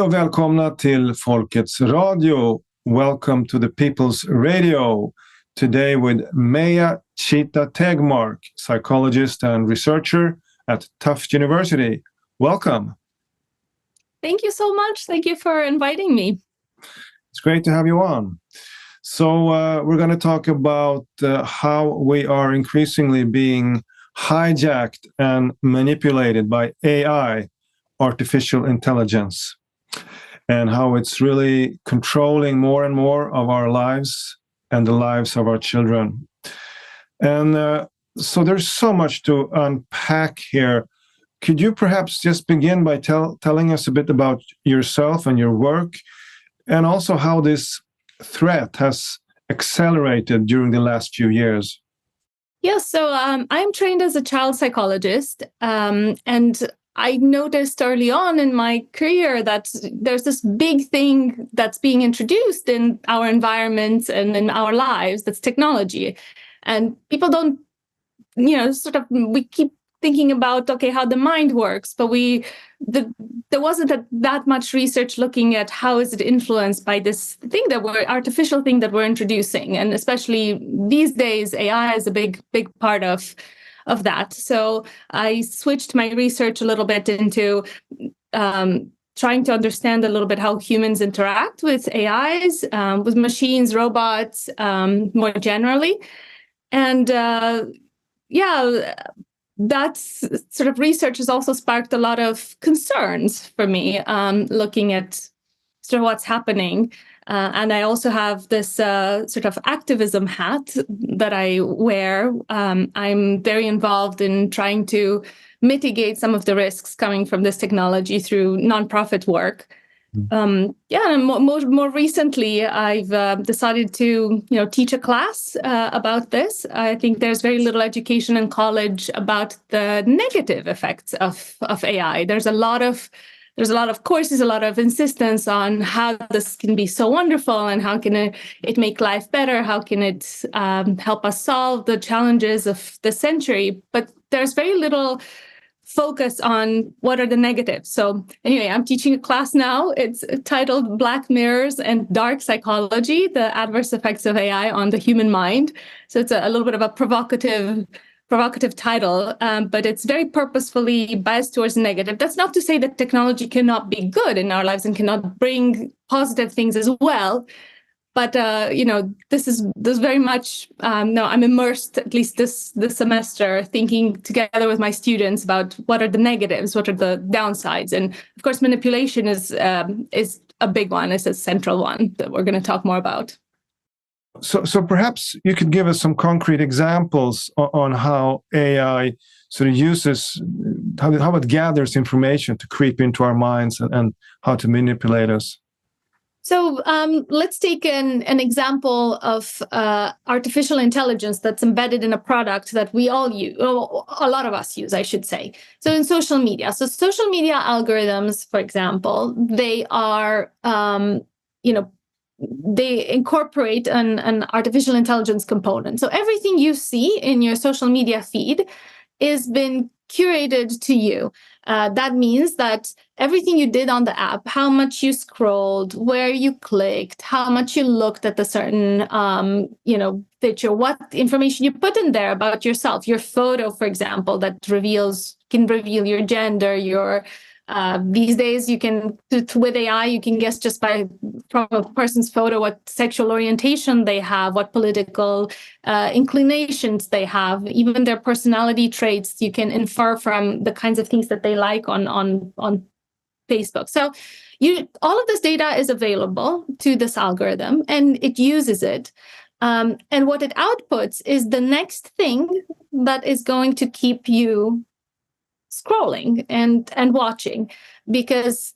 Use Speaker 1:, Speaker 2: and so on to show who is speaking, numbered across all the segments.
Speaker 1: och välkomna till Folkets Radio. Welcome to the People's Radio. Today with Meia Chita-Tegmark, psychologist and researcher at Tufts University. Welcome.
Speaker 2: Thank you so much. Thank you for inviting me.
Speaker 1: It's great to have you on. So we're going to talk about how we are increasingly being hijacked and manipulated by AI, artificial intelligence, and how it's really controlling more and more of our lives and the lives of our children. And so there's so much to unpack here. Could you perhaps just begin by telling us a bit about yourself and your work, and also how this threat has accelerated during the last few years?
Speaker 2: Yes, so I'm trained as a child psychologist, and I noticed early on in my career that there's this big thing that's being introduced in our environments and in our lives, that's technology. And people don't, we keep thinking about, okay, how the mind works, but there wasn't that much research looking at how is it influenced by this thing artificial thing that we're introducing. And especially these days, AI is a big part of that. So I switched my research a little bit into trying to understand a little bit how humans interact with AIs, with machines, robots, more generally. And that sort of research has also sparked a lot of concerns for me, looking at sort of what's happening. And I also have this sort of activism hat that I wear. I'm very involved in trying to mitigate some of the risks coming from this technology through nonprofit work. And more recently, I've decided to teach a class about this. I think there's very little education in college about the negative effects of AI. There's a lot of courses, a lot of insistence on how this can be so wonderful and how can it make life better, how can it help us solve the challenges of the century. But there's very little focus on what are the negatives. So anyway, I'm teaching a class now. It's titled Black Mirrors and Dark Psychology, the Adverse Effects of AI on the Human Mind. So it's a little bit of a provocative title, but it's very purposefully biased towards negative. That's not to say that technology cannot be good in our lives and cannot bring positive things as well. But this is very much I'm immersed, at least this semester, thinking together with my students about what are the negatives, what are the downsides, and of course manipulation is a big one, is a central one that we're going to talk more about.
Speaker 1: So perhaps you could give us some concrete examples on how AI sort of uses, how it gathers information to creep into our minds and how to manipulate us.
Speaker 2: So let's take an example of artificial intelligence that's embedded in a product that we all use, or a lot of us use, I should say. So in social media. So social media algorithms, for example, they are, they incorporate an artificial intelligence component. So everything you see in your social media feed is been curated to you. That means that everything you did on the app, how much you scrolled, where you clicked, how much you looked at the certain, picture, what information you put in there about yourself, your photo, for example, that can reveal your gender, your these days you can, with AI, you can guess just from a person's photo what sexual orientation they have, what political inclinations they have, even their personality traits. You can infer from the kinds of things that they like on Facebook. So all of this data is available to this algorithm, and it uses it. And what it outputs is the next thing that is going to keep you scrolling and watching, because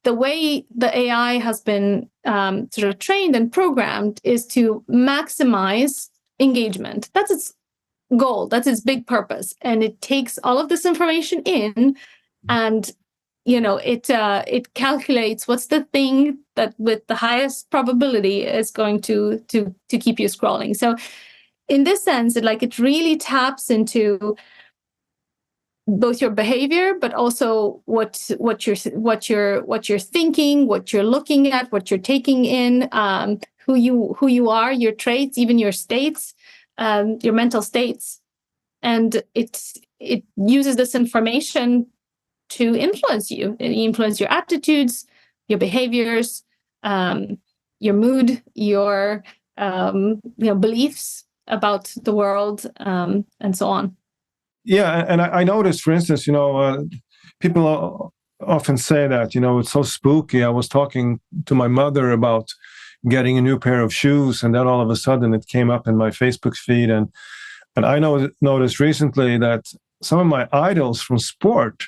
Speaker 2: the way the AI has been sort of trained and programmed is to maximize engagement. That's its goal. That's its big purpose. And it takes all of this information in, and it calculates what's the thing that with the highest probability is going to keep you scrolling. So in this sense, it really taps into both your behavior, but also what you're thinking, what you're looking at, what you're taking in, who you are, your traits, even your states, your mental states, and it uses this information to influence you. It influence your attitudes, your behaviors, your mood, your beliefs about the world, and so on.
Speaker 1: Yeah, and I noticed, for instance, people often say that, it's so spooky. I was talking to my mother about getting a new pair of shoes, and then all of a sudden it came up in my Facebook feed. And I noticed recently that some of my idols from sport,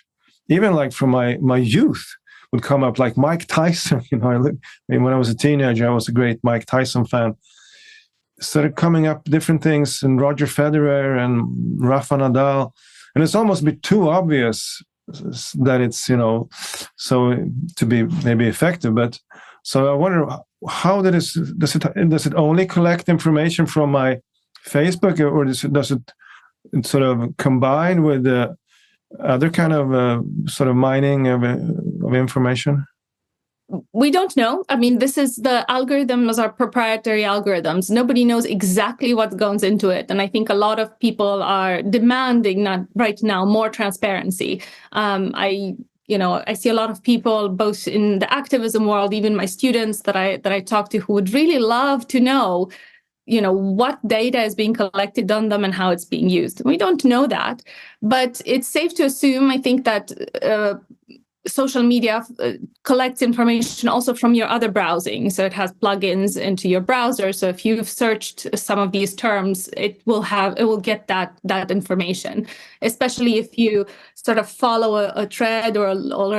Speaker 1: even like from my youth, would come up, like Mike Tyson. When I was a teenager, I was a great Mike Tyson fan. Started coming up different things, and Roger Federer and Rafa Nadal, and it's almost a bit too obvious that it's so to be maybe effective. But so I wonder, how does it only collect information from my Facebook, or does it sort of combine with the other kind of sort of mining of information?
Speaker 2: We don't know. I mean, the algorithms are proprietary algorithms. Nobody knows exactly what goes into it. And I think a lot of people are demanding, not right now, more transparency. I see a lot of people, both in the activism world, even my students that I talk to, who would really love to know, what data is being collected on them and how it's being used. We don't know that, but it's safe to assume, I think, that social media collects information also from your other browsing. So it has plugins into your browser. So if you've searched some of these terms, it will get that information, especially if you sort of follow a thread or a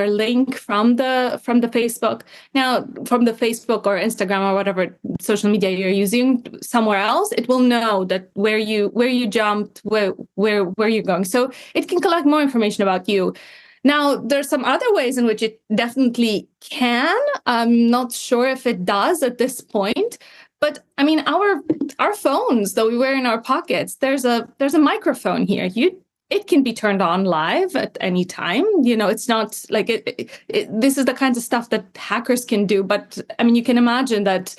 Speaker 2: link from the Facebook. Now, from the Facebook or Instagram or whatever social media you're using somewhere else, it will know that where you jumped, where you're going. So it can collect more information about you. Now, there's some other ways in which it definitely can. I'm not sure if it does at this point, but I mean, our phones that we wear in our pockets, there's a microphone here. It can be turned on live at any time. It's not like this is the kinds of stuff that hackers can do. But I mean, you can imagine that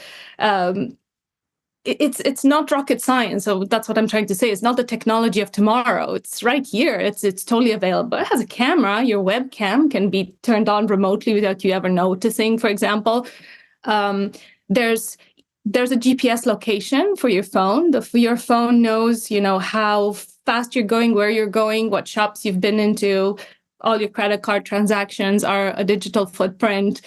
Speaker 2: it's not rocket science. So that's what I'm trying to say. It's not the technology of tomorrow. It's right here. It's totally available. It has a camera. Your webcam can be turned on remotely without you ever noticing, for example. There's a GPS location for your phone. Your phone knows, how fast you're going, where you're going, what shops you've been into. All your credit card transactions are a digital footprint.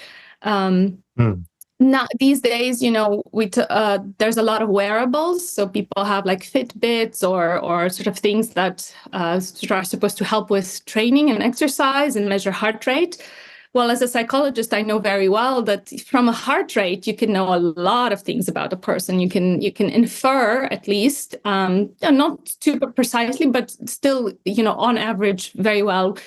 Speaker 2: Now, these days, there's a lot of wearables. So people have like Fitbits or sort of things that are supposed to help with training and exercise and measure heart rate. Well, as a psychologist, I know very well that from a heart rate, you can know a lot of things about a person. You can infer, at least, not super precisely, but still, on average, very well.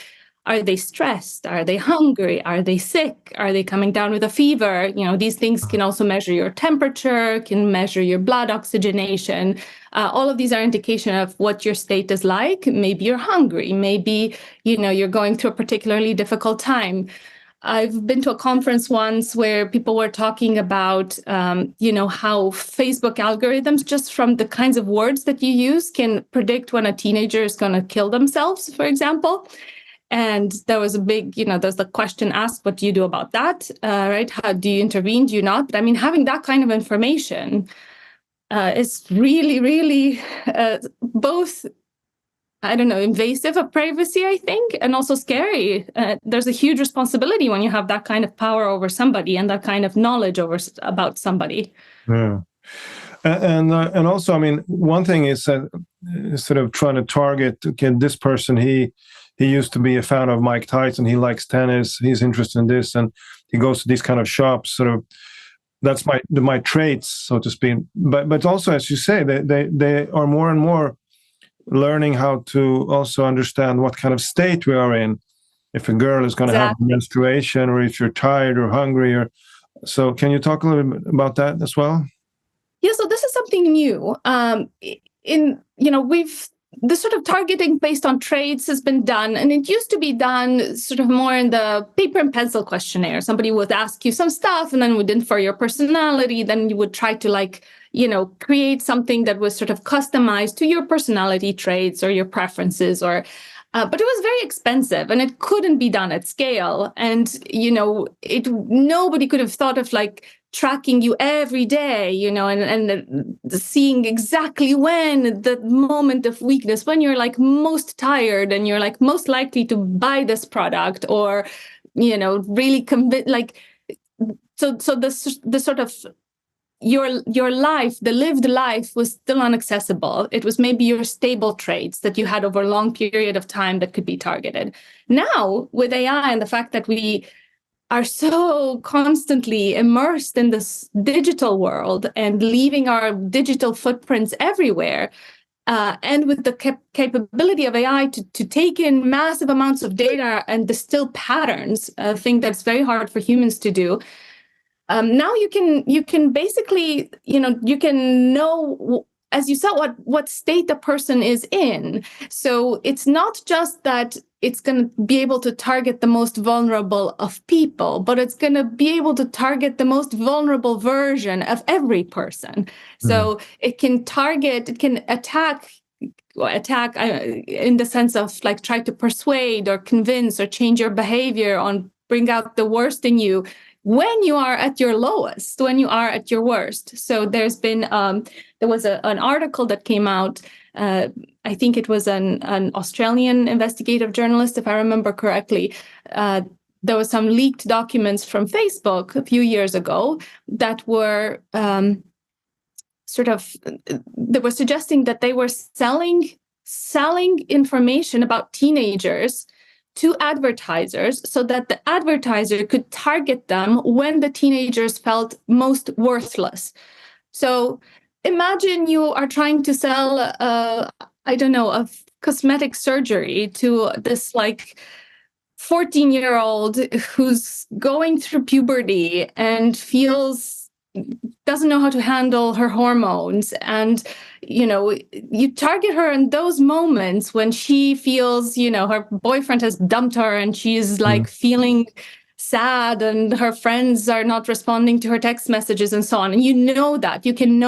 Speaker 2: Are they stressed? Are they hungry? Are they sick? Are they coming down with a fever? These things can also measure your temperature, can measure your blood oxygenation. All of these are indication of what your state is like. Maybe you're hungry. Maybe, you're going through a particularly difficult time. I've been to a conference once where people were talking about, how Facebook algorithms, just from the kinds of words that you use, can predict when a teenager is going to kill themselves, for example. And there was a big, there's the question asked, what do you do about that, right? How do you intervene? Do you not? But I mean, having that kind of information is really, really both, invasive of privacy, I think, and also scary. There's a huge responsibility when you have that kind of power over somebody and that kind of knowledge about somebody.
Speaker 1: Yeah. And also, I mean, one thing is that sort of trying to target, this person, he used to be a fan of Mike Tyson. He likes tennis. He's interested in this, and he goes to these kind of shops. Sort of, that's my traits, so to speak. But also, as you say, they are more and more learning how to also understand what kind of state we are in. If a girl is going to have menstruation, or if you're tired or hungry, so can you talk a little bit about that as well?
Speaker 2: Yeah. So this is something new. the sort of targeting based on traits has been done, and it used to be done sort of more in the paper and pencil questionnaire. Somebody would ask you some stuff, and then would infer your personality. Then you would try to create something that was sort of customized to your personality traits or your preferences, or but it was very expensive, and it couldn't be done at scale. And nobody could have thought of tracking you every day, and seeing exactly when the moment of weakness, when you're most tired and you're most likely to buy this product, or really convince, so the sort of your life, the lived life, was still inaccessible. It was maybe your stable traits that you had over a long period of time that could be targeted. Now, with AI and the fact that we are so constantly immersed in this digital world and leaving our digital footprints everywhere, and with the capability of AI to take in massive amounts of data and distill patterns, a thing that's very hard for humans to do. Now you can basically, you can know, as you said, what state the person is in. So it's not just that it's going to be able to target the most vulnerable of people, but it's going to be able to target the most vulnerable version of every person. So it can target, it can attack in the sense of try to persuade or convince or change your behavior, bring out the worst in you when you are at your lowest, when you are at your worst. So there's been, there was an article that came out, I think it was an Australian investigative journalist, if I remember correctly. There was some leaked documents from Facebook a few years ago that were they were suggesting that they were selling information about teenagers to advertisers so that the advertiser could target them when the teenagers felt most worthless. So imagine you are trying to sell, a cosmetic surgery to this 14-year-old who's going through puberty and doesn't know how to handle her hormones. And, you target her in those moments when she feels, her boyfriend has dumped her and she's feeling sad and her friends are not responding to her text messages and so on. And you can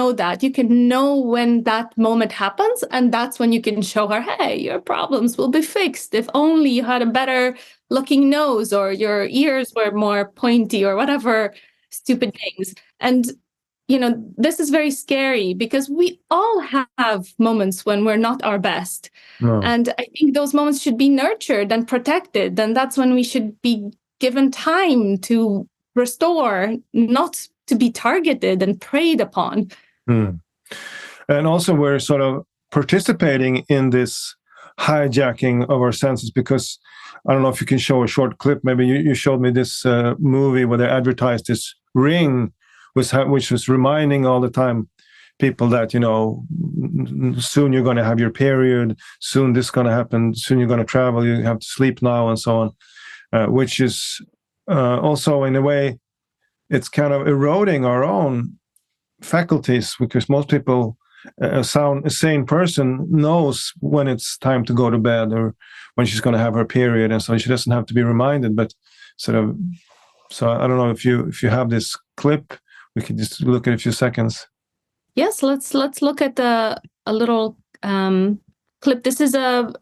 Speaker 2: know when that moment happens. And that's when you can show her, hey, your problems will be fixed. If only you had a better looking nose, or your ears were more pointy, or whatever stupid things. And this is very scary because we all have moments when we're not our best. No. And I think those moments should be nurtured and protected. And that's when we should be given time to restore, not to be targeted and preyed upon. And
Speaker 1: also we're sort of participating in this hijacking of our senses, because I don't know if you can show a short clip. Maybe you showed me this movie where they advertised this ring, which was reminding all the time people that, soon you're going to have your period, soon this is going to happen, soon you're going to travel, you have to sleep now, and so on, which is also, in a way, it's kind of eroding our own faculties, because most people, a sane person knows when it's time to go to bed or when she's going to have her period, and so she doesn't have to be reminded. But so I don't know if you have this clip. We can just look at a few seconds.
Speaker 2: Yes, let's look at a little clip. This is a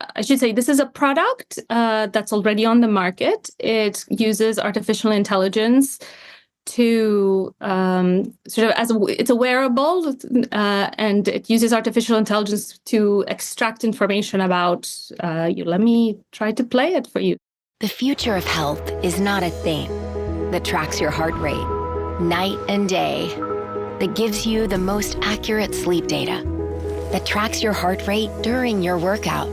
Speaker 2: product that's already on the market. It uses artificial intelligence to it's a wearable, and it uses artificial intelligence to extract information about you. Let me try to play it for you.
Speaker 3: The future of health is not a thing that tracks your heart rate night and day, that gives you the most accurate sleep data, that tracks your heart rate during your workout,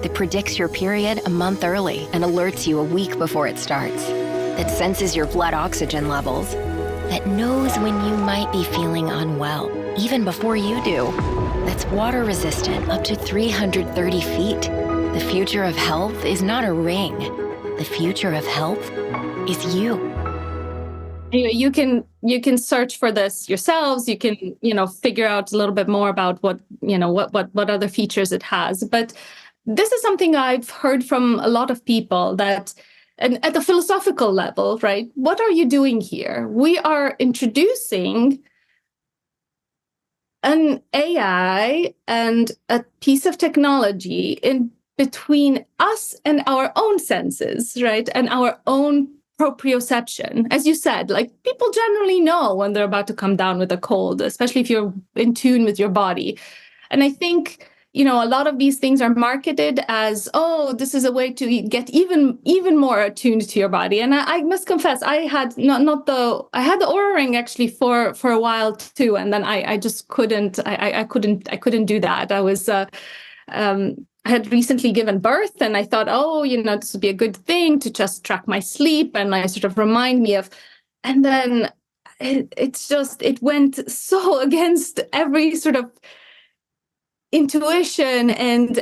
Speaker 3: that predicts your period a month early and alerts you a week before it starts, that senses your blood oxygen levels, that knows when you might be feeling unwell, even before you do, that's water resistant up to 330 feet. The future of health is not a ring. The future of health is you.
Speaker 2: You can search for this yourselves. You can, figure out a little bit more about what other features it has. But this is something I've heard from a lot of people, that, and at the philosophical level, right? What are you doing here? We are introducing an AI and a piece of technology in between us and our own senses, right? And our own proprioception. As you said, like, people generally know when they're about to come down with a cold, especially if you're in tune with your body. And I think, a lot of these things are marketed as, oh, this is a way to get even more attuned to your body. And I must confess, I had I had the Oura ring actually for a while too, and then I just couldn't do that. I was I had recently given birth, and I thought, oh, this would be a good thing to just track my sleep, and I sort of remind me of, and then it went so against every sort of intuition and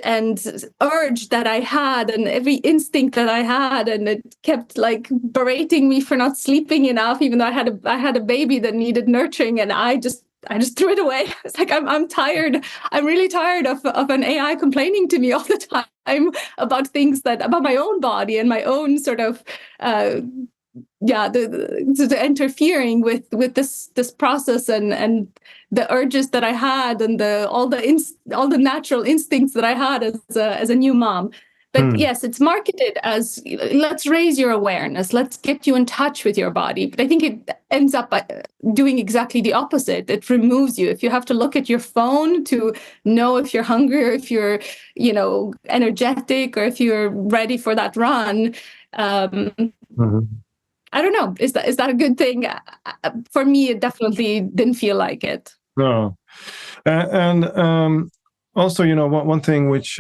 Speaker 2: urge that I had, and every instinct that I had, and it kept like berating me for not sleeping enough, even though I had a baby that needed nurturing, and I just threw it away. It's like, I'm tired. I'm really tired of an AI complaining to me all the time about things about my own body and my own sort of the interfering with this process and the urges that I had, and all the natural instincts that I had as a new mom. But yes, it's marketed as, let's raise your awareness, let's get you in touch with your body. But I think it ends up doing exactly the opposite. It removes you. If you have to look at your phone to know if you're hungry, or if you're, energetic, or if you're ready for that run, I don't know. Is that a good thing? For me, it definitely didn't feel like it.
Speaker 1: No. And also, one thing which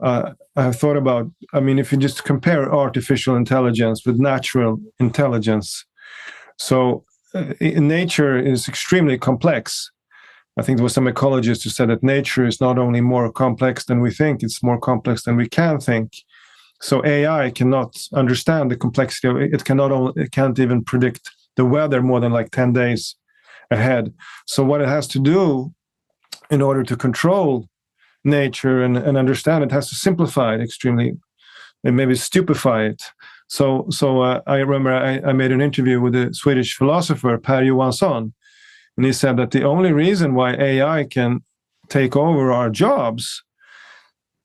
Speaker 1: I have thought about, if you just compare artificial intelligence with natural intelligence, so nature is extremely complex. I think there was some ecologist who said that nature is not only more complex than we think, it's more complex than we can think. So AI cannot understand the complexity of it. It can't even predict the weather more than like 10 days ahead. So what it has to do in order to control nature and understand it, has to simplify it extremely, and maybe stupefy it. So I remember I made an interview with a Swedish philosopher, Per Johansson, and he said that the only reason why AI can take over our jobs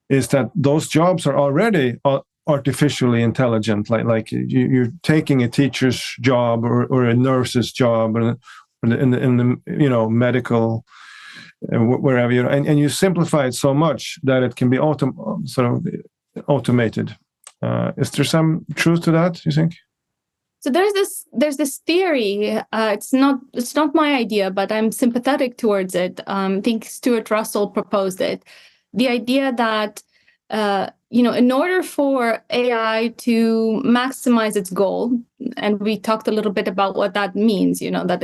Speaker 1: is that those jobs are already artificially intelligent. Like you're taking a teacher's job or a nurse's job, or in the medical, wherever and you simplify it so much that it can be automated. Is there some truth to that, you think?
Speaker 2: So there's this theory. It's not my idea, but I'm sympathetic towards it. I think Stuart Russell proposed it. The idea that in order for AI to maximize its goal, and we talked a little bit about what that means, that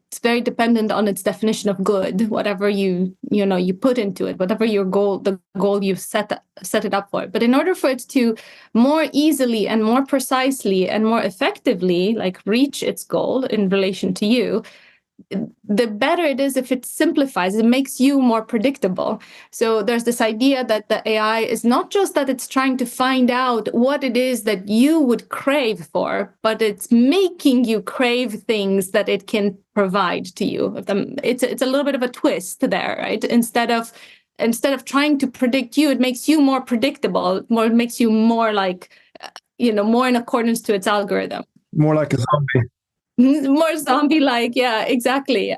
Speaker 2: it's very dependent on its definition of good, whatever you put into it, whatever your goal, the goal you've set it up for. But in order for it to more easily and more precisely and more effectively, like, reach its goal in relation to you, the better it is if it simplifies, it makes you more predictable. So there's this idea that the AI is not just that it's trying to find out what it is that you would crave for, but it's making you crave things that it can provide to you. It's a little bit of a twist there, right? Instead of trying to predict you, it makes you more predictable. It makes you more like, more in accordance to its algorithm.
Speaker 1: More like a zombie.
Speaker 2: More zombie-like, yeah, exactly.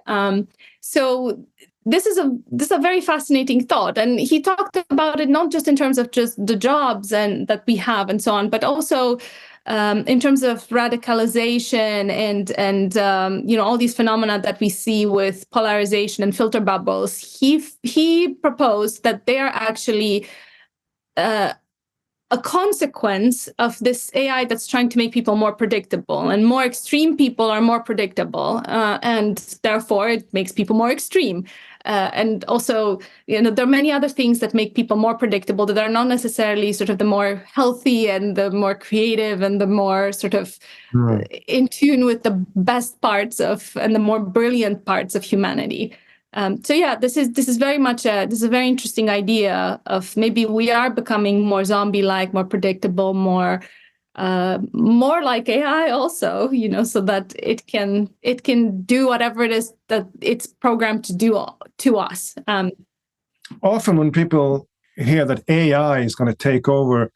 Speaker 2: So this is a very fascinating thought, and he talked about it not just in terms of just the jobs and that we have and so on, but also in terms of radicalization and all these phenomena that we see with polarization and filter bubbles. He proposed that they are actually a consequence of this AI that's trying to make people more predictable, and more extreme people are more predictable, and therefore it makes people more extreme. And also, there are many other things that make people more predictable that are not necessarily sort of the more healthy and the more creative and the more sort of in tune with the best parts of and the more brilliant parts of humanity. So yeah, this is very much this is a very interesting idea of maybe we are becoming more zombie-like, more predictable, more like AI also, so that it can do whatever it is that it's programmed to do to us.
Speaker 1: Often when people hear that AI is going to take over,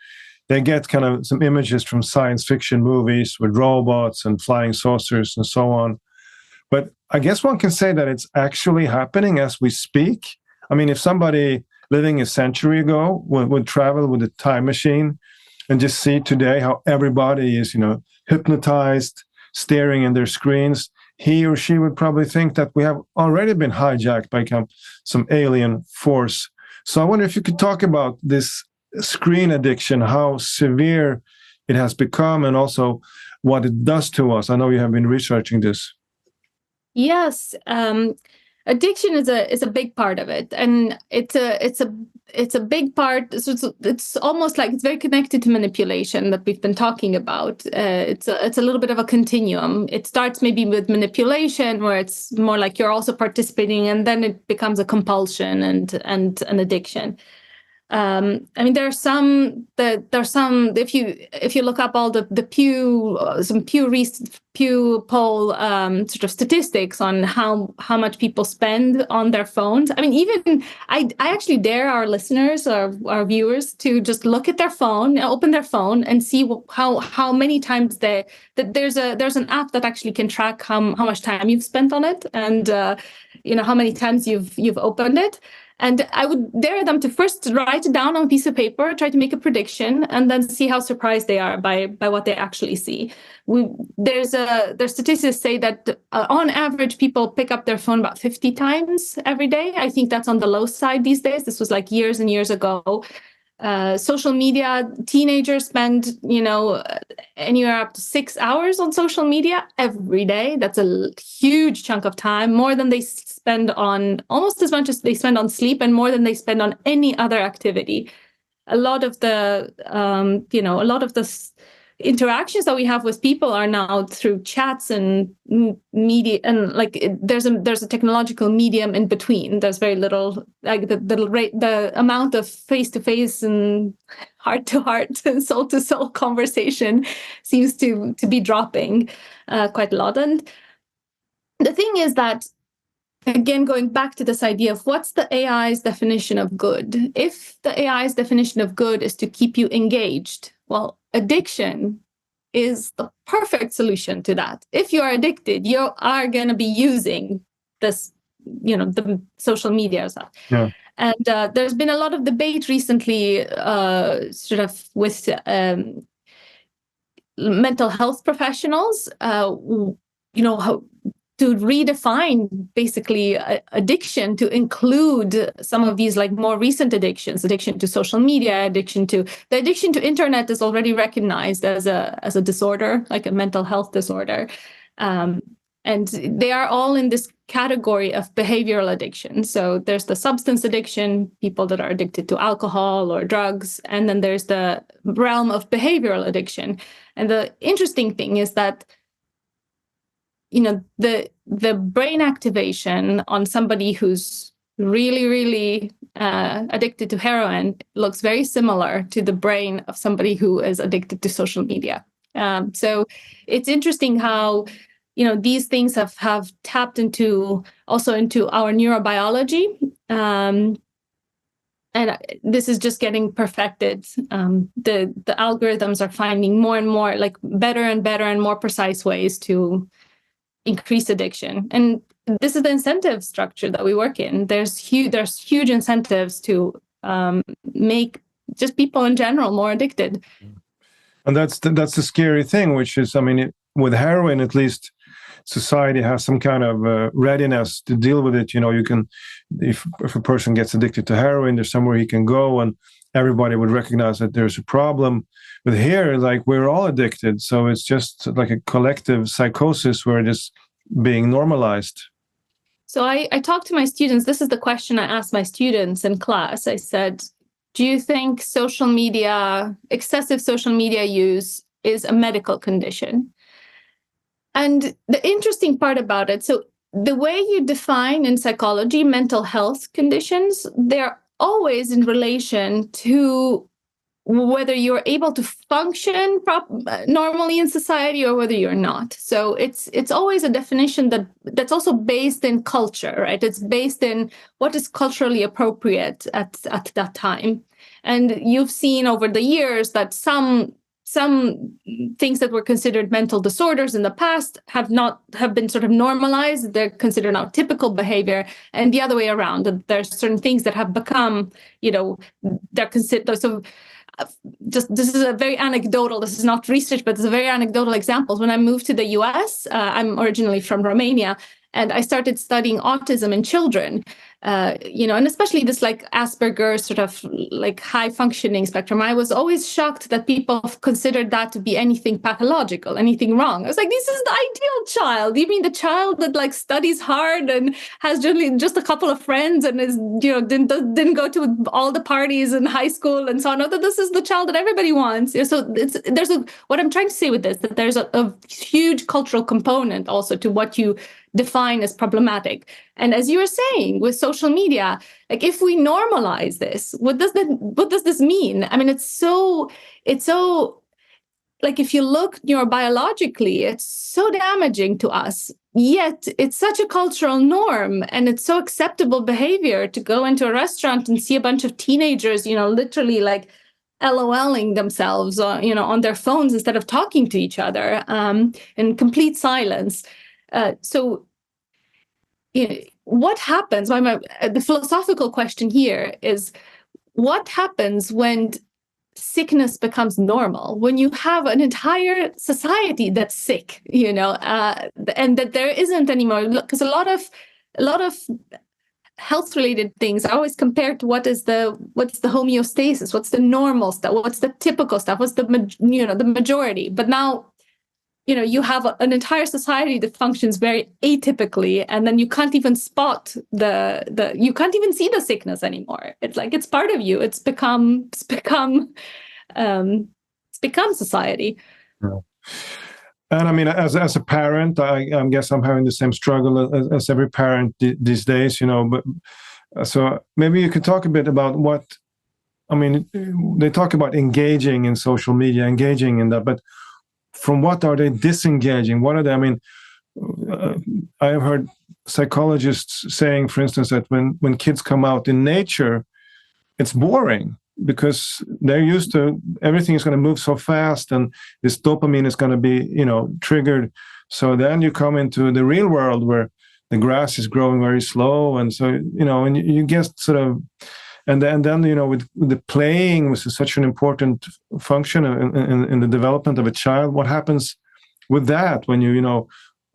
Speaker 1: they get kind of some images from science fiction movies with robots and flying saucers and so on. But I guess one can say that it's actually happening as we speak. I mean, if somebody living a century ago would travel with a time machine and just see today how everybody is, hypnotized, staring in their screens, he or she would probably think that we have already been hijacked by some alien force. So I wonder if you could talk about this screen addiction, how severe it has become, and also what it does to us. I know you have been researching this.
Speaker 2: Yes, addiction is a big part of it, and it's a big part. So it's almost like it's very connected to manipulation that we've been talking about. It's a little bit of a continuum. It starts maybe with manipulation, where it's more like you're also participating, and then it becomes a compulsion and an addiction. I mean, there are some. If you look up all the Pew poll sort of statistics on how much people spend on their phones. I mean, even I actually dare our listeners or our viewers to just look at their phone, open their phone, and see how many times there's an app that actually can track how much time you've spent on it, and how many times you've opened it. And I would dare them to first write it down on a piece of paper, try to make a prediction, and then see how surprised they are by what they actually see. There's statistics say that on average, people pick up their phone about 50 times every day. I think that's on the low side these days. This was like years and years ago. Social media, teenagers spend, anywhere up to 6 hours on social media every day. That's a huge chunk of time, more than they spend on, almost as much as they spend on sleep, and more than they spend on any other activity. A lot of the interactions that we have with people are now through chats and media, and there's a technological medium in between. There's very little, like the amount of face-to-face and heart-to-heart and soul-to-soul conversation seems to be dropping quite a lot. And the thing is that, again, going back to this idea of what's the AI's definition of good? If the AI's definition of good is to keep you engaged, well, addiction is the perfect solution to that. If you are addicted, you are going to be using this, the social media stuff. Yeah. And there's been a lot of debate recently, sort of with mental health professionals, how to redefine basically addiction to include some of these like more recent addictions, addiction to social media, addiction to internet is already recognized as a disorder, like a mental health disorder. And they are all in this category of behavioral addiction. So there's the substance addiction, people that are addicted to alcohol or drugs, and then there's the realm of behavioral addiction. And the interesting thing is that the brain activation on somebody who's really, really addicted to heroin looks very similar to the brain of somebody who is addicted to social media. So it's interesting how, these things have tapped into our neurobiology. And this is just getting perfected. The algorithms are finding more and more, like better and better and more precise ways to increase addiction. And this is the incentive structure that we work in. There's huge incentives to make just people in general more addicted.
Speaker 1: And that's the scary thing, which is, with heroin, at least society has some kind of readiness to deal with it. You can, if a person gets addicted to heroin, there's somewhere he can go, and everybody would recognize that there's a problem. But here, like, we're all addicted, so it's just like a collective psychosis where it is being normalized.
Speaker 2: So I talked to my students. This is the question I asked my students in class. I said, do you think excessive social media use is a medical condition? And the interesting part about it, so the way you define in psychology mental health conditions, they're always in relation to whether you're able to function normally in society or whether you're not. So it's always a definition that's also based in culture, right? It's based in what is culturally appropriate at that time. And you've seen over the years that some things that were considered mental disorders in the past have been sort of normalized. They're considered now typical behavior, and the other way around. There's certain things that have become, they're considered. So just this is a very anecdotal. This is not research, but it's a very anecdotal example. When I moved to the U.S., I'm originally from Romania, and I started studying autism in children, and especially this like Asperger's sort of like high functioning spectrum. I was always shocked that people considered that to be anything pathological, anything wrong. I was like, this is the ideal child. You mean the child that like studies hard and has generally just a couple of friends and is, didn't go to all the parties in high school and so on. No, that this is the child that everybody wants. So what I'm trying to say with this, that there's a huge cultural component also to what you define as problematic. And as you were saying with social media, like if we normalize this, what does this mean? I mean, it's so like if you look neurobiologically, it's so damaging to us. Yet it's such a cultural norm, and it's so acceptable behavior to go into a restaurant and see a bunch of teenagers, literally like LOLing themselves, on their phones instead of talking to each other, in complete silence. So, what happens? The philosophical question here is, what happens when sickness becomes normal? When you have an entire society that's sick, and that there isn't anymore? Because a lot of health-related things are always compared to what's the homeostasis, what's the normal stuff, what's the typical stuff, what's the majority. But now, you have an entire society that functions very atypically, and then you can't even spot you can't even see the sickness anymore. It's like it's part of you. It's become society.
Speaker 1: Yeah. And I mean, as a parent, I guess I'm having the same struggle as every parent these days. But so maybe you could talk a bit about what. I mean, they talk about engaging in social media, engaging in that, but from what are they disengaging? What are they? I mean, I have heard psychologists saying, for instance, that when kids come out in nature, it's boring because they're used to everything is going to move so fast, and this dopamine is going to be, triggered. So then you come into the real world where the grass is growing very slow, and so and you get sort of. And then with the playing, which is such an important function in the development of a child, what happens with that when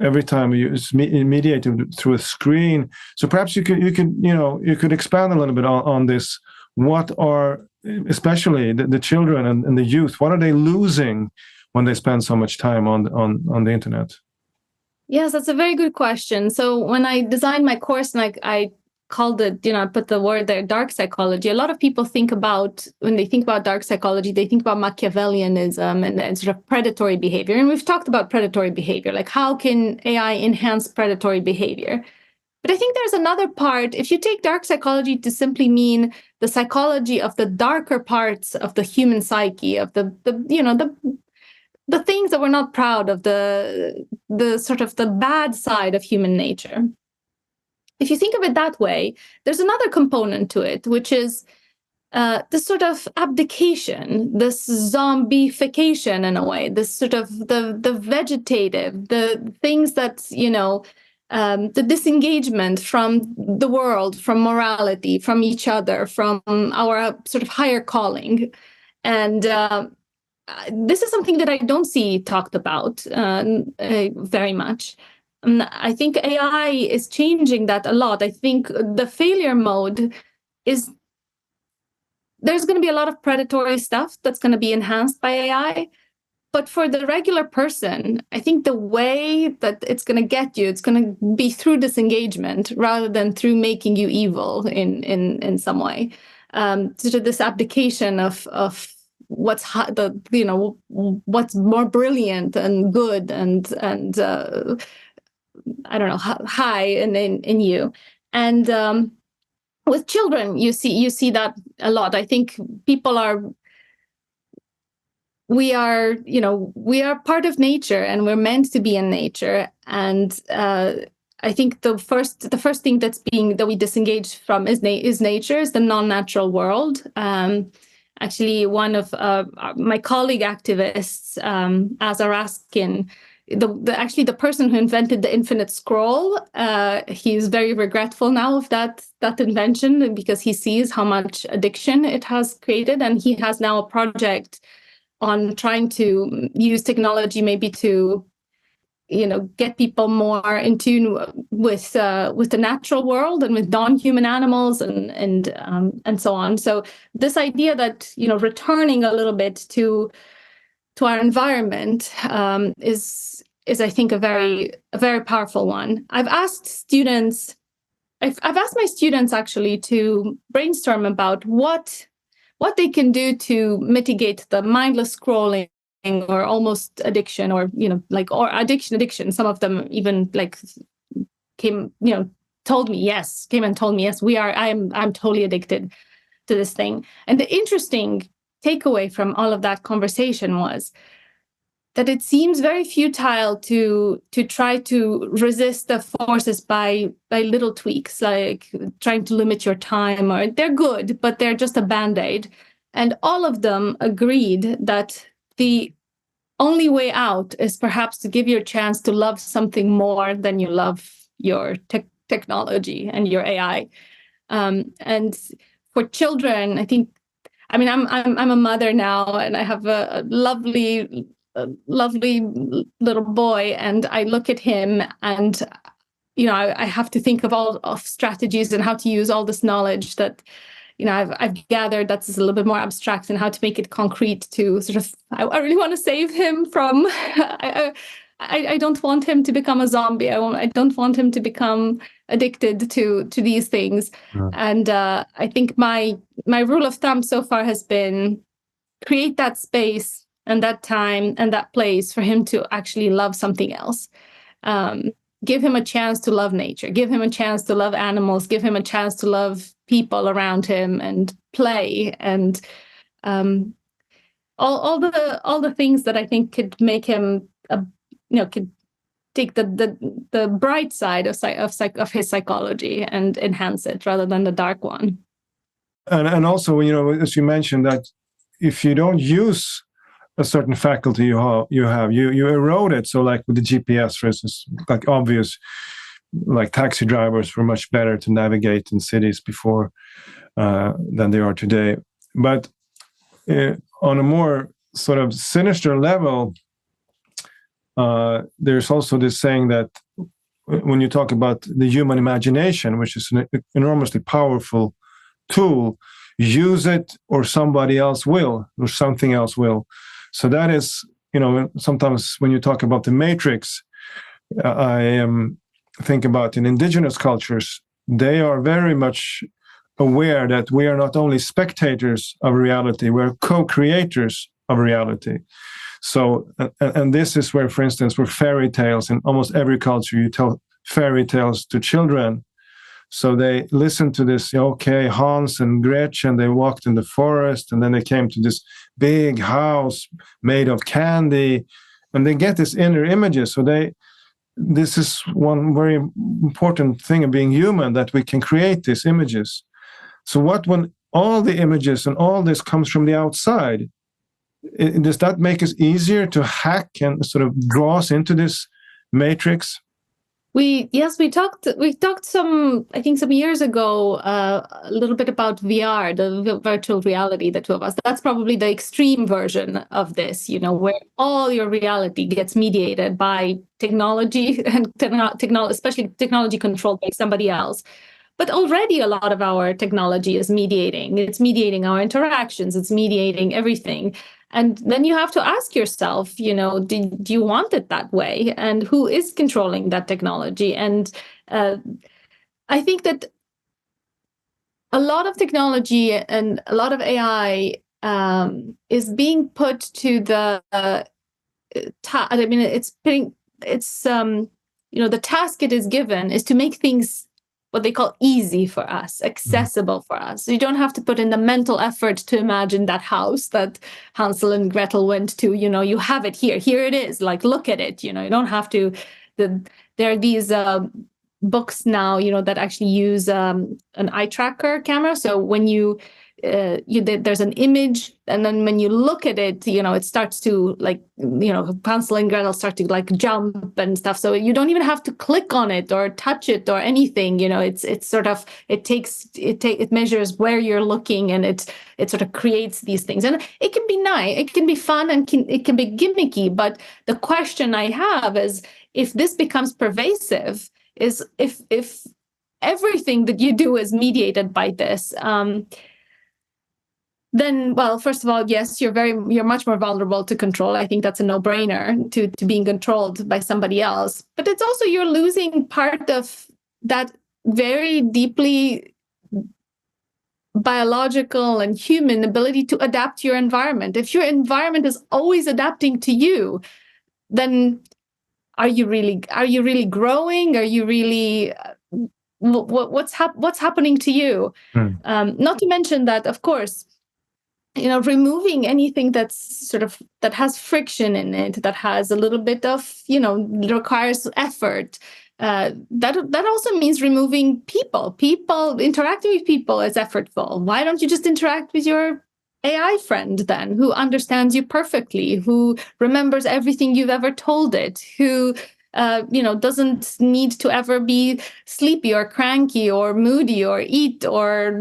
Speaker 1: every time it's mediated through a screen? So perhaps you could expand a little bit on this. What are especially the children and the youth? What are they losing when they spend so much time on the internet?
Speaker 2: Yes, that's a very good question. So when I designed my course, and I called it, I put the word there, dark psychology. A lot of people when they think about dark psychology, they think about Machiavellianism and sort of predatory behavior. And we've talked about predatory behavior, like how can AI enhance predatory behavior? But I think there's another part. If you take dark psychology to simply mean the psychology of the darker parts of the human psyche, of the things that we're not proud of, the sort of the bad side of human nature. If you think of it that way, there's another component to it, which is this sort of abdication, this zombification in a way, this sort of the vegetative, the things that, the disengagement from the world, from morality, from each other, from our sort of higher calling. And this is something that I don't see talked about very much. I think AI is changing that a lot. I think the failure mode is there's going to be a lot of predatory stuff that's going to be enhanced by AI. But for the regular person, I think the way that it's going to get you, it's going to be through disengagement rather than through making you evil in some way. Sort of this abdication of what's what's more brilliant and good and I don't know, high in you. And with children, you see that a lot. I think we are part of nature, and we're meant to be in nature. And I think the first thing that we disengage from is nature, is the non-natural world. Actually, one of my colleague activists, Asa Raskin, the person who invented the infinite scroll, he's very regretful now of that invention, because he sees how much addiction it has created, and he has now a project on trying to use technology maybe to get people more in tune with the natural world and with non-human animals and so on. So this idea that returning a little bit to our environment is I think a very powerful one. I've asked my students actually to brainstorm about what they can do to mitigate the mindless scrolling or almost addiction, or or addiction. Some of them even came and told me yes, I'm totally addicted to this thing. And the interesting takeaway from all of that conversation was that it seems very futile to try to resist the forces by little tweaks, like trying to limit your time, or they're good, but they're just a band-aid. And all of them agreed that the only way out is perhaps to give you a chance to love something more than you love your technology and your AI. And for children, I'm a mother now, and I have a lovely little boy, and I look at him, and I have to think of strategies and how to use all this knowledge that I've gathered that's a little bit more abstract, and how to make it concrete to sort of, I really want to save him from, I don't want him to become a zombie. I don't want him to become addicted to these things. Yeah. And I think my rule of thumb so far has been create that space and that time and that place for him to actually love something else. Give him a chance to love nature, give him a chance to love animals, give him a chance to love people around him and play, and all the things that I think could make him could take the bright side of his psychology and enhance it rather than the dark one.
Speaker 1: And also, as you mentioned, that if you don't use a certain faculty you erode it. So like with the GPS, for instance, like obvious, like taxi drivers were much better to navigate in cities before than they are today. But on a more sort of sinister level, there's also this saying that when you talk about the human imagination, which is an enormously powerful tool, use it or somebody else will, or something else will. So that is, sometimes when you talk about the matrix, I think about in indigenous cultures, they are very much aware that we are not only spectators of reality, we're co-creators of reality. So, and this is where, for instance, with fairy tales, in almost every culture, you tell fairy tales to children. So they listened to this, Hans and Gretchen, they walked in the forest, and then they came to this big house made of candy, and they get this inner images. So this is one very important thing of being human, that we can create these images. So when all the images and all this comes from the outside, does that make it easier to hack and sort of draw us into this matrix?
Speaker 2: We talked some years ago a little bit about VR, the virtual reality, the two of us. That's probably the extreme version of this, where all your reality gets mediated by technology and especially technology controlled by somebody else. But already a lot of our technology is mediating. It's mediating our interactions. It's mediating everything. And then you have to ask yourself, do you want it that way? And who is controlling that technology? And I think that a lot of technology and a lot of AI is being put to the the task it is given is to make things what they call easy for us, accessible for us. So you don't have to put in the mental effort to imagine that house that Hansel and Gretel went to. You have it here. Here it is. Like, look at it. You don't have to. There are these books now, that actually use an eye tracker camera. So when there's an image, and then when you look at it, it starts to Hansel and Gretel start to jump and stuff. So you don't even have to click on it or touch it or anything. It measures where you're looking, and it sort of creates these things. And it can be nice, it can be fun, and it can be gimmicky. But the question I have is, if this becomes pervasive, is if everything that you do is mediated by this, then, well, first of all, yes, you're much more vulnerable to control. I think that's a no-brainer to being controlled by somebody else. But it's also, you're losing part of that very deeply biological and human ability to adapt to your environment. If your environment is always adapting to you, then are you really growing? Are you really what's happening to you? Not to mention that, of course, removing anything that's that has friction in it, that has a little bit of, requires effort. That also means removing people. Interacting with people is effortful. Why don't you just interact with your AI friend then, who understands you perfectly, who remembers everything you've ever told it, who doesn't need to ever be sleepy or cranky or moody or eat or,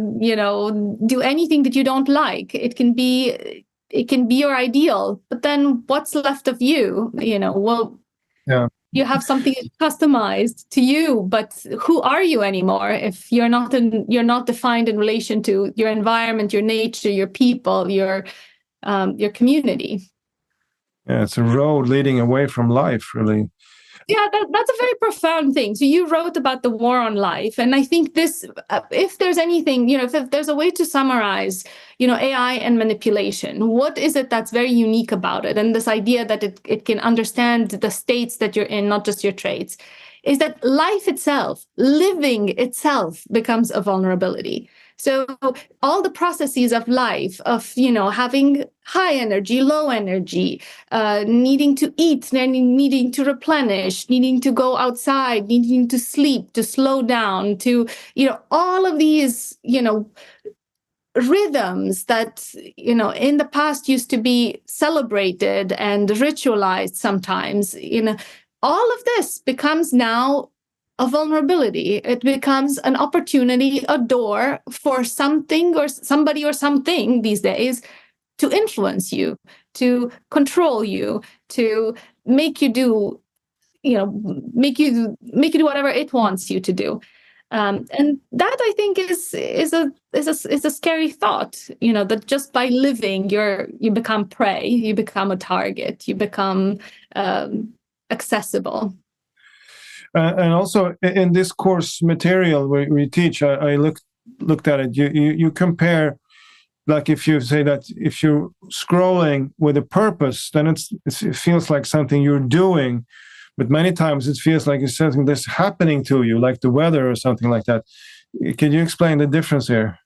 Speaker 2: do anything that you don't like. It can be your ideal, but then what's left of you?
Speaker 1: Yeah.
Speaker 2: You have something customized to you, but who are you anymore if you're not defined in relation to your environment, your nature, your people, your community?
Speaker 1: Yeah, it's a road leading away from life, really.
Speaker 2: Yeah, that's a very profound thing. So you wrote about the war on life. And I think this, if there's anything, if there's a way to summarize, AI and manipulation, what is it that's very unique about it? And this idea that it can understand the states that you're in, not just your traits, is that life itself, living itself, becomes a vulnerability. So all the processes of life, of, having high energy, low energy, needing to eat, needing to replenish, needing to go outside, needing to sleep, to slow down, to, all of these, rhythms that, in the past used to be celebrated and ritualized sometimes, all of this becomes now a vulnerability. It becomes an opportunity, a door for something or somebody or something these days to influence you, to control you, to make you do, make you do whatever it wants you to do. And that, I think, is a scary thought. That just by living, you become prey, you become a target, you become accessible.
Speaker 1: And also in this course material we teach, I looked at it. You compare, like, if you say that if you're scrolling with a purpose, then it feels like something you're doing, but many times it feels like it's something that's happening to you, like the weather or something like that. Can you explain the difference here?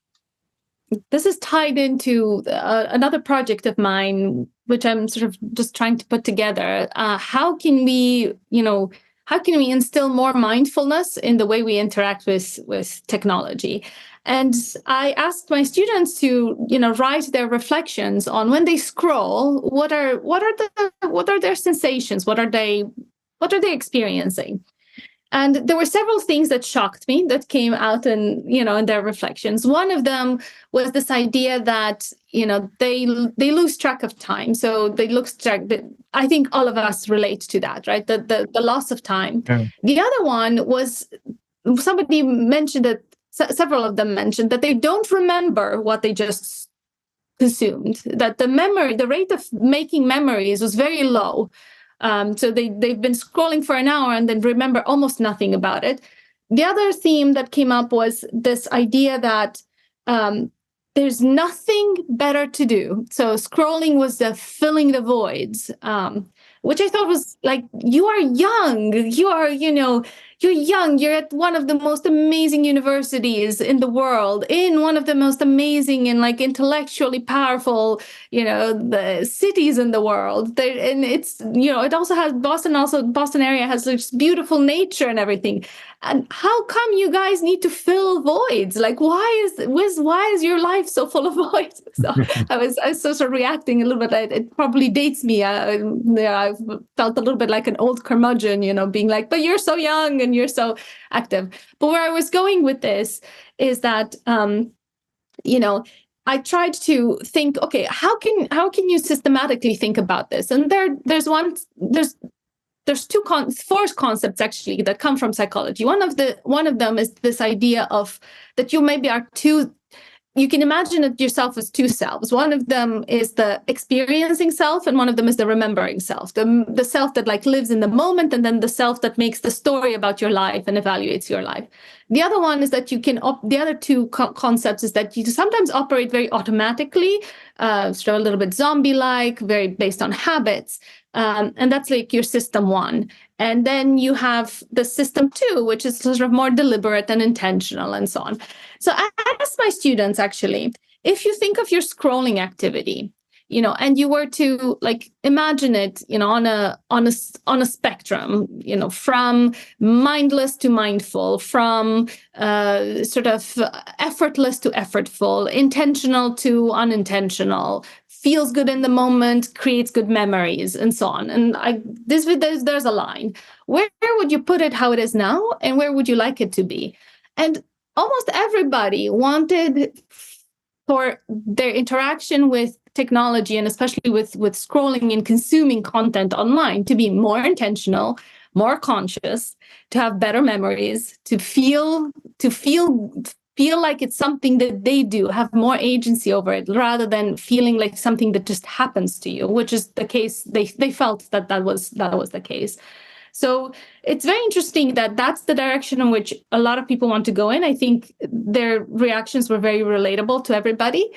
Speaker 2: This is tied into another project of mine, which I'm sort of just trying to put together. How can we instill more mindfulness in the way we interact with technology? And I asked my students to, write their reflections on when they scroll. What are their sensations? What are they experiencing? And there were several things that shocked me that came out in their reflections. One of them was this idea that, they lose track of time. So they lose track. I think all of us relate to that, right? The loss of time. Yeah. The other one was, somebody mentioned that several of them mentioned that they don't remember what they just consumed, that the rate of making memories was very low. So they've been scrolling for an hour and then remember almost nothing about it. The other theme that came up was this idea that there's nothing better to do. So scrolling was the filling the voids, which I thought was like, you are young, you're young, you're at one of the most amazing universities in the world, in one of the most amazing and like intellectually powerful, the cities in the world. And it's, it also has Boston area has this beautiful nature and everything. And how come you guys need to fill voids? Like, why is your life so full of voids? So I was sort of reacting a little bit. It probably dates me. I felt a little bit like an old curmudgeon, being like, but you're so young and you're so active. But where I was going with this is that, I tried to think, okay, how can you systematically think about this? And there's four concepts actually that come from psychology. One of them is this idea of that you maybe are two. You can imagine it yourself as two selves. One of them is the experiencing self, and one of them is the remembering self. The self that like lives in the moment, and then the self that makes the story about your life and evaluates your life. The other one is that the other two concepts is that you sometimes operate very automatically, sort of a little bit zombie-like, very based on habits. And that's like your system one. And then you have the system two, which is sort of more deliberate and intentional and so on. So I asked my students, actually, if you think of your scrolling activity, and you were to like imagine it, on a spectrum, from mindless to mindful, from sort of effortless to effortful, intentional to unintentional, feels good in the moment, creates good memories, and so on. And there's a line. Where would you put it how it is now, and where would you like it to be? And almost everybody wanted for their interaction with technology, and especially with scrolling and consuming content online, to be more intentional, more conscious, to have better memories, to feel like it's something that they do, have more agency over it, rather than feeling like something that just happens to you, which is the case. They felt that was the case. So it's very interesting that that's the direction in which a lot of people want to go in. I think their reactions were very relatable to everybody.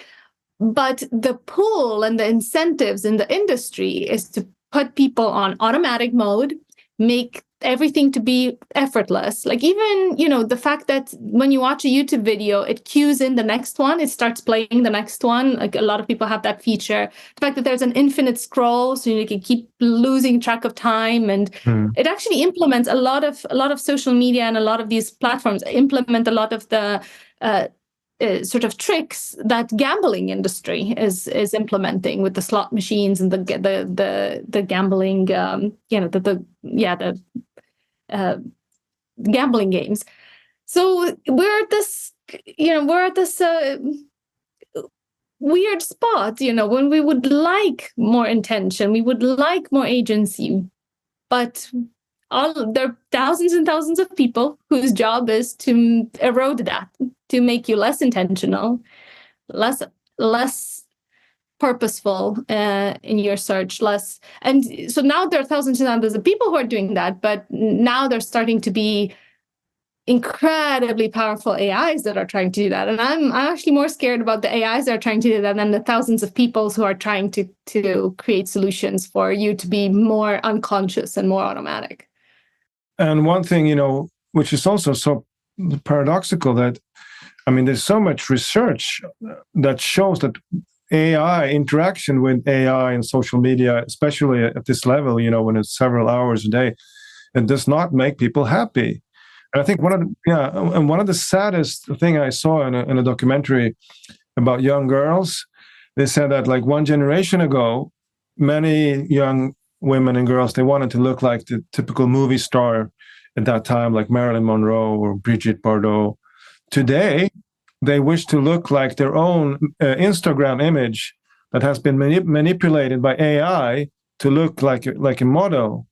Speaker 2: But the pull and the incentives in the industry is to put people on automatic mode, make everything to be effortless. Like even, the fact that when you watch a YouTube video, it cues in the next one, it starts playing the next one. Like a lot of people have that feature. The fact that there's an infinite scroll, so you can keep losing track of time. And it actually implements a lot of social media, and a lot of these platforms implement a lot of the sort of tricks that gambling industry is implementing with the slot machines and the gambling, gambling games. So we're at this weird spot, when we would like more intention, we would like more agency, but there are thousands and thousands of people whose job is to erode that, to make you less intentional, less purposeful in your search, less. And so now there are thousands and thousands of people who are doing that, but now there's starting to be incredibly powerful AIs that are trying to do that. And I'm actually more scared about the AIs that are trying to do that than the thousands of people who are trying to create solutions for you to be more unconscious and more automatic.
Speaker 1: And one thing, which is also so paradoxical, that, there's so much research that shows that AI, interaction with AI and social media, especially at this level, when it's several hours a day, it does not make people happy. And I think one of the saddest thing I saw in a documentary about young girls, they said that like one generation ago, many young women and girls, they wanted to look like the typical movie star at that time, like Marilyn Monroe or Brigitte Bardot. Today, they wish to look like their own Instagram image that has been manipulated by AI to look like a model.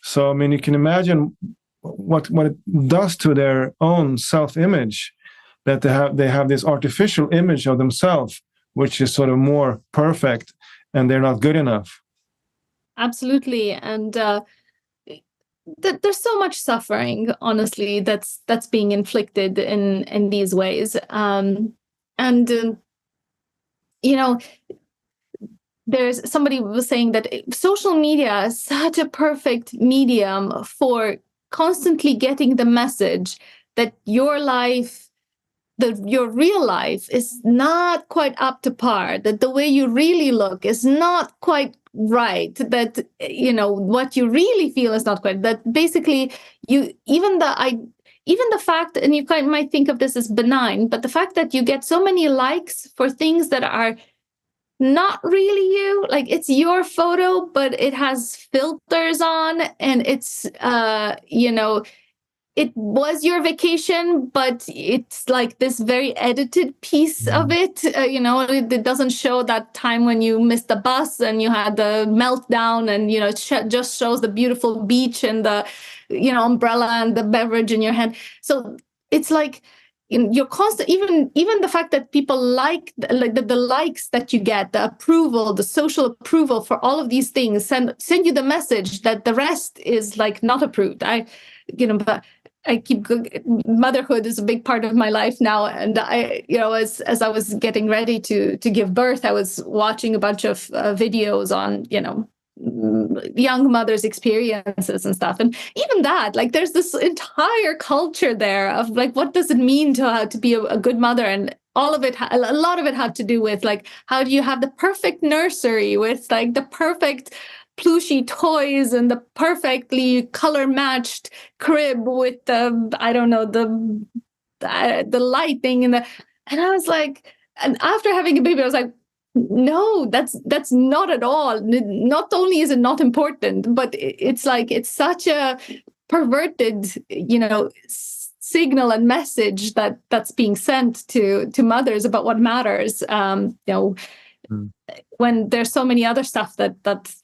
Speaker 1: So, you can imagine what it does to their own self-image. that they have this artificial image of themselves, which is sort of more perfect, and they're not good enough.
Speaker 2: Absolutely. And there's so much suffering, honestly, that's being inflicted in these ways. There's somebody was saying that social media is such a perfect medium for constantly getting the message that your life, your real life, is not quite up to par, that the way you really look is not quite right, that what you really feel is not quite, that basically even the fact, and you might think of this as benign, but the fact that you get so many likes for things that are not really you, like it's your photo, but it has filters on, and it's it was your vacation, but it's like this very edited piece of it. It doesn't show that time when you missed the bus and you had the meltdown, and it just shows the beautiful beach and the umbrella and the beverage in your hand. So it's like you're constant. Even the fact that people like the likes that you get, the approval, the social approval for all of these things send you the message that the rest is like not approved. Motherhood is a big part of my life now, and as I was getting ready to give birth, I was watching a bunch of videos on young mothers' experiences and stuff, and even that, like, there's this entire culture there of like, what does it mean to be a good mother, and all of it, a lot of it had to do with like, how do you have the perfect nursery with like the perfect plushy toys and the perfectly color matched crib with the lighting and I was like, and after having a baby, I was like, no, that's not at all. Not only is it not important, but it's like, it's such a perverted, signal and message that's being sent to mothers about what matters. When there's so many other stuff that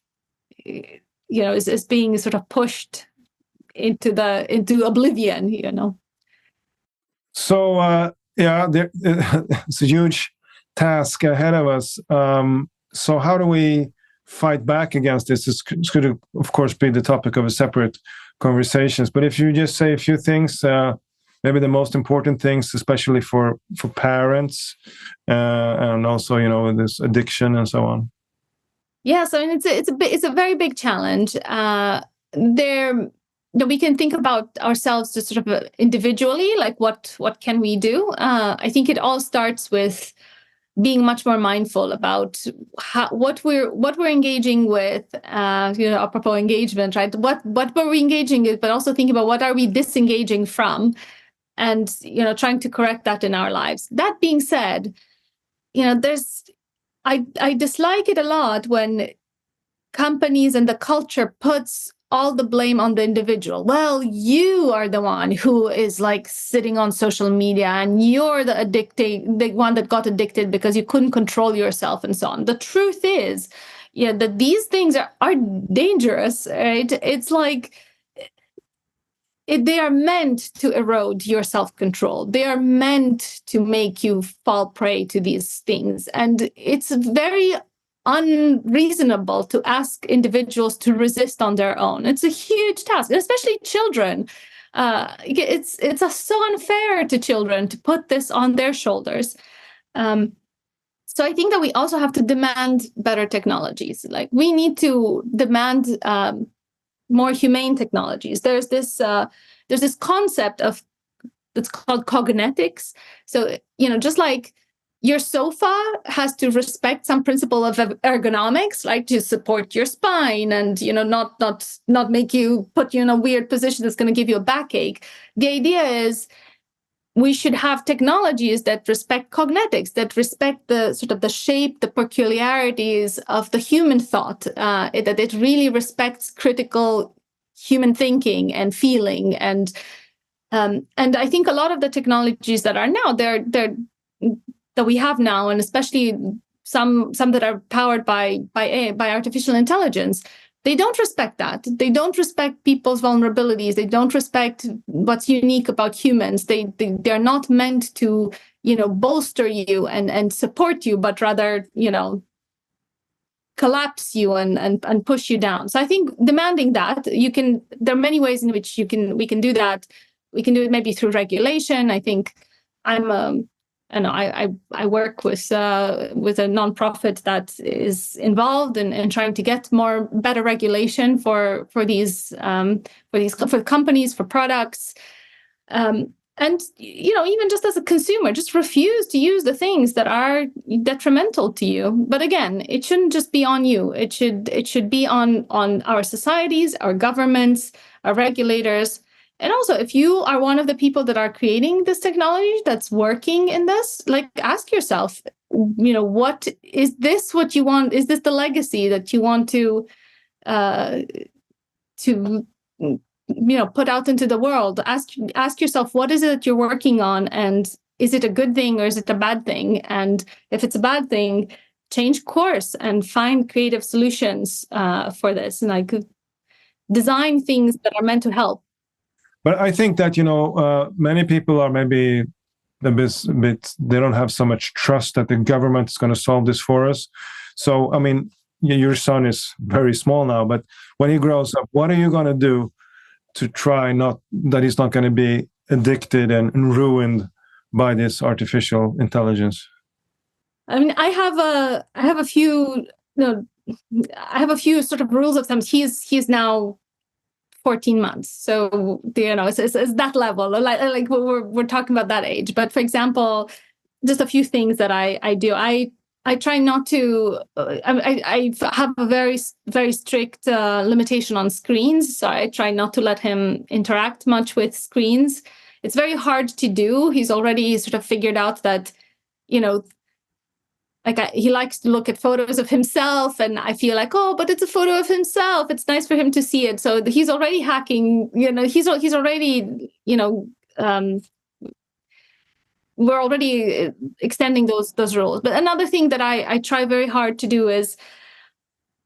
Speaker 2: is being sort of pushed into oblivion.
Speaker 1: So it's a huge task ahead of us. So how do we fight back against this? This could, of course, be the topic of a separate conversations. But if you just say a few things, maybe the most important things, especially for parents, and also this addiction and so on.
Speaker 2: Yes, I mean it's a very big challenge. We can think about ourselves just sort of individually, like what can we do? I think it all starts with being much more mindful about what we're engaging with. Apropos engagement, right? What were we engaging with, but also thinking about what are we disengaging from, and trying to correct that in our lives. That being said, I dislike it a lot when companies and the culture puts all the blame on the individual. Well, you are the one who is like sitting on social media, and you're the one that got addicted because you couldn't control yourself and so on. The truth is, that these things are dangerous, right? It's like they are meant to erode your self-control. They are meant to make you fall prey to these things. And it's very unreasonable to ask individuals to resist on their own. It's a huge task, especially children. It's so unfair to children to put this on their shoulders. So I think that we also have to demand better technologies. Like, we need to demand more humane technologies. There's this concept that's called cognetics. So just like your sofa has to respect some principle of ergonomics, like to support your spine and not make you put you in a weird position that's going to give you a backache. The idea is we should have technologies that respect cognetics, that respect the sort of the shape, the peculiarities of the human thought, that it really respects critical human thinking and feeling. And I think a lot of the technologies that are now, that we have now, and especially some that are powered by artificial intelligence, they don't respect that. They don't respect people's vulnerabilities. They don't respect what's unique about humans. They're not meant to, bolster you and support you, but rather, collapse you and push you down. So I think demanding that, there are many ways in which we can do that. We can do it maybe through regulation. I think I work with a nonprofit that is involved in trying to get better regulation for companies, for products, and even just as a consumer, just refuse to use the things that are detrimental to you. But again, it shouldn't just be on you. It should be on our societies, our governments, our regulators. And also, if you are one of the people that are creating this technology that's working in this, ask yourself, what is this? What you want? Is this the legacy that you want to put out into the world? Ask yourself, what is it that you're working on, and is it a good thing or is it a bad thing? And if it's a bad thing, change course and find creative solutions for this, and design things that are meant to help.
Speaker 1: But I think that, many people are maybe a bit, they don't have so much trust that the government is going to solve this for us. So, I mean, your son is very small now, but when he grows up, what are you going to do to try that he's not going to be addicted and ruined by this artificial intelligence?
Speaker 2: I mean, I have a few sort of rules of thumb. He's now 14 months. So, it's that level, like we're talking about that age. But for example, just a few things that I do. I try not to, I have a very, very strict limitation on screens. So I try not to let him interact much with screens. It's very hard to do. He's already sort of figured out that, he likes to look at photos of himself, and I feel like, but it's a photo of himself. It's nice for him to see it. So he's already hacking, he's already, we're already extending those rules. But another thing that I try very hard to do is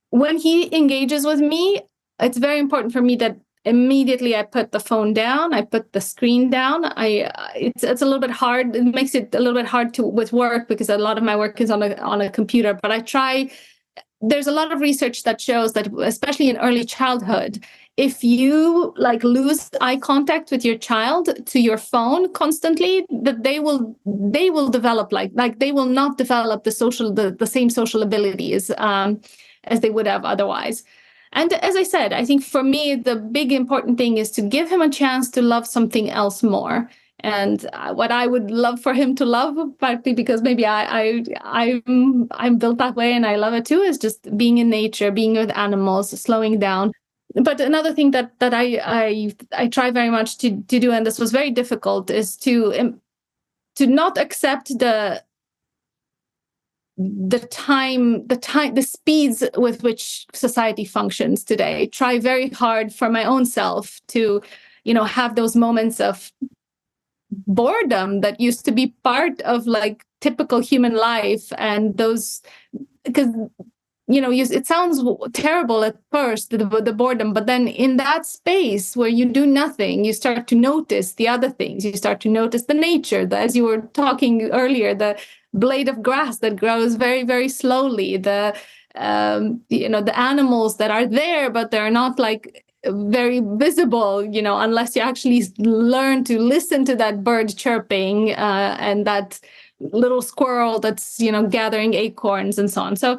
Speaker 2: when he engages with me, it's very important for me that immediately I put the phone down, I put the screen down. It's a little bit hard. It makes it a little bit hard with work because a lot of my work is on a computer. But I try. There's a lot of research that shows that, especially in early childhood, if you lose eye contact with your child to your phone constantly, that they will develop they will not develop the same social abilities as they would have otherwise. And as I said, I think for me, the big important thing is to give him a chance to love something else more. And what I would love for him to love, partly because maybe I'm built that way and I love it too, is just being in nature, being with animals, slowing down. But another thing that I try very much to do, and this was very difficult, is to not accept the speeds with which society functions today. Try very hard for my own self to, have those moments of boredom that used to be part of typical human life, and those, because it sounds terrible at first, the boredom, but then in that space where you do nothing, you start to notice the other things. You start to notice the nature, as you were talking earlier, the blade of grass that grows very, very slowly, the animals that are there, but they're not very visible, unless you actually learn to listen to that bird chirping and that little squirrel that's, gathering acorns and so on. So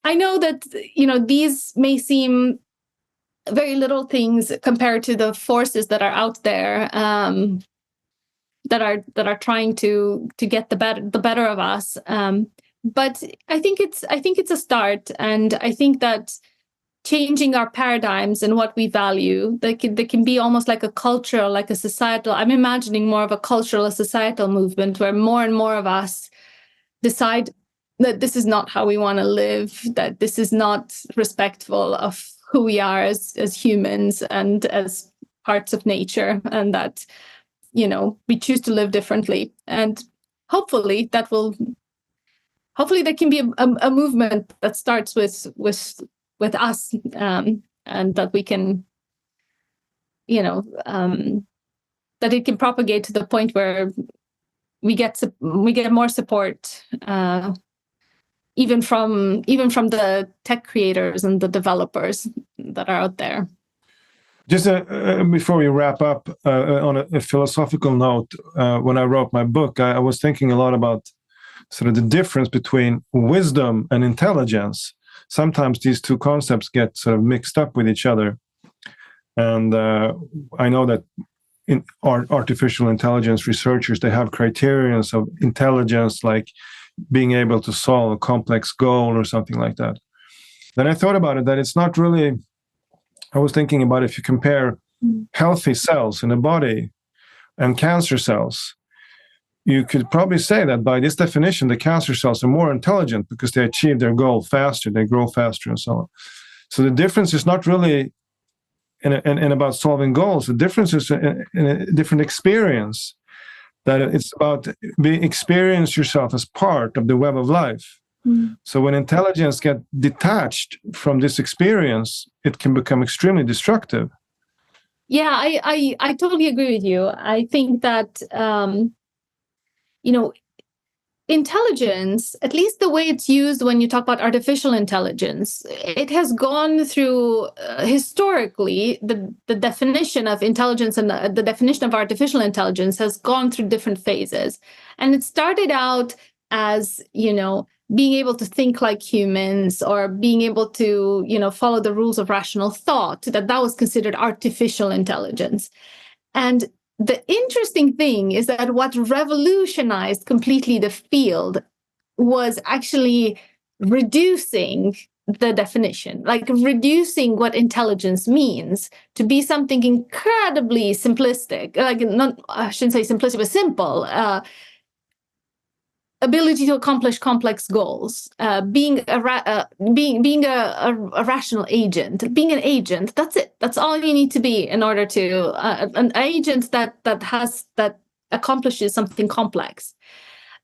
Speaker 2: I know that, these may seem very little things compared to the forces that are out there that are trying to get the better of us. But I think it's a start, and I think that changing our paradigms and what we value, they can be almost like a cultural, like a societal. I'm imagining more of a cultural, a societal movement where more and more of us decide that this is not how we want to live, that this is not respectful of who we are as humans and as parts of nature, and that, we choose to live differently. And hopefully there can be a movement that starts with with us, and that we can, that it can propagate to the point where we get more support, even from the tech creators and the developers that are out there.
Speaker 1: Just before we wrap up, on a philosophical note, when I wrote my book, I was thinking a lot about sort of the difference between wisdom and intelligence. Sometimes these two concepts get sort of mixed up with each other. And I know that in artificial intelligence researchers, they have criterions of intelligence, like being able to solve a complex goal or something like that. Then I thought about it, that it's not really... I was thinking about if you compare healthy cells in the body and cancer cells, you could probably say that by this definition, the cancer cells are more intelligent because they achieve their goal faster, they grow faster, and so on. So the difference is not really in about solving goals. The difference is in a different experience. That it's about experience yourself as part of the web of life. So when intelligence gets detached from this experience, it can become extremely destructive.
Speaker 2: Yeah, I totally agree with you. I think that, intelligence, at least the way it's used when you talk about artificial intelligence, it has gone through, historically, the definition of intelligence and the definition of artificial intelligence has gone through different phases. And it started out as, being able to think like humans, or being able to, follow the rules of rational thought, that was considered artificial intelligence. And the interesting thing is that what revolutionized completely the field was actually reducing the definition, like reducing what intelligence means to be something incredibly simplistic, I shouldn't say simplistic, but simple. Ability to accomplish complex goals, being a rational agent, being an agent. That's it. That's all you need to be in order to an agent that accomplishes something complex.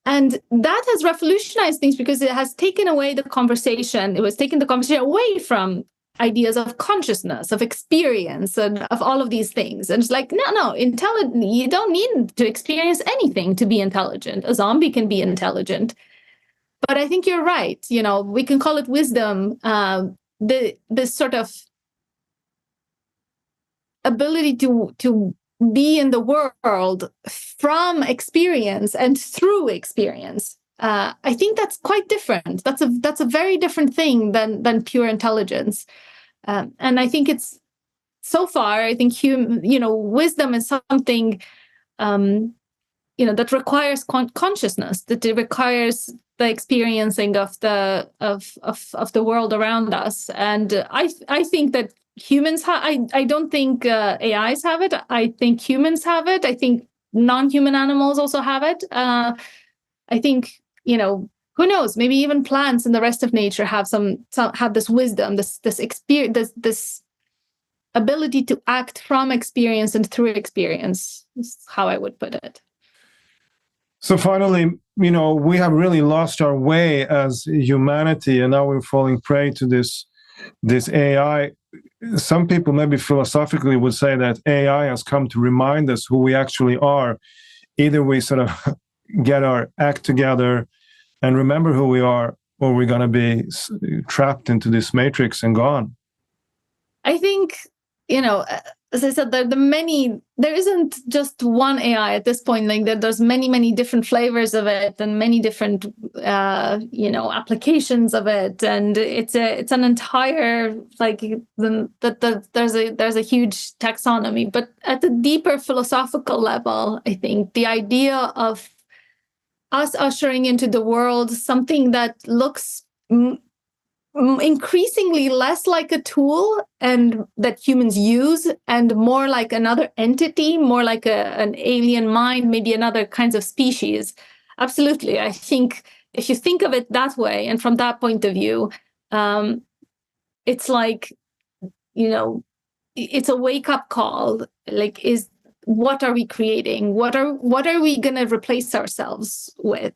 Speaker 2: And that has revolutionized things because it has taken away the conversation. It was taking the conversation away from ideas of consciousness, of experience, and of all of these things. And it's like, no, intelligent. You don't need to experience anything to be intelligent. A zombie can be intelligent. But I think you're right. We can call it wisdom, this sort of ability to be in the world from experience and through experience. I think that's quite different. That's a very different thing than pure intelligence. And I think it's, so far, I think wisdom is something that requires consciousness, that it requires the experiencing of the world around us. And I think that humans I don't think AIs have it. I think humans have it. I think non-human animals also have it. I think, who knows, maybe even plants and the rest of nature have have this wisdom, this experience, this ability to act from experience and through experience, is how I would put it.
Speaker 1: So finally, we have really lost our way as humanity, and now we're falling prey to this AI. Some people maybe philosophically would say that AI has come to remind us who we actually are. Either we sort of get our act together and remember who we are, or we're going to be trapped into this matrix and gone. I think,
Speaker 2: as I said, there isn't just one AI at this point. Like there's many, many different flavors of it and many different, applications of it. And it's an entire, there's a huge taxonomy. But at the deeper philosophical level, I think the idea of us ushering into the world something that looks increasingly less like a tool and that humans use, and more like another entity, more like an alien mind, maybe another kinds of species. Absolutely. I think if you think of it that way, and from that point of view, it's like, it's a wake-up call. Like, what are we creating? What are we going to replace ourselves with?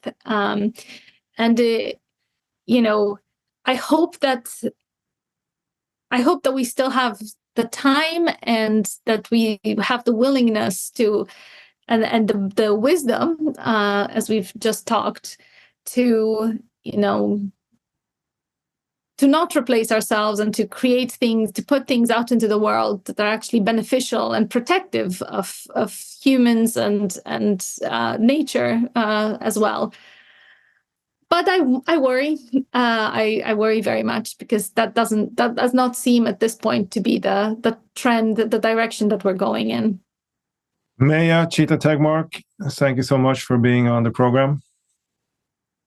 Speaker 2: I hope that I hope that we still have the time and that we have the willingness to, and the wisdom, as we've just talked, to, to not replace ourselves and to create things, to put things out into the world that are actually beneficial and protective of humans and nature as well. But I worry. I worry very much because that does not seem at this point to be the trend, the direction that we're going in.
Speaker 1: Meia Chita-Tegmark, thank you so much for being on the program.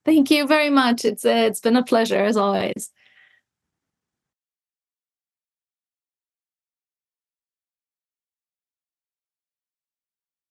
Speaker 2: Thank you very much. It's been a pleasure as always.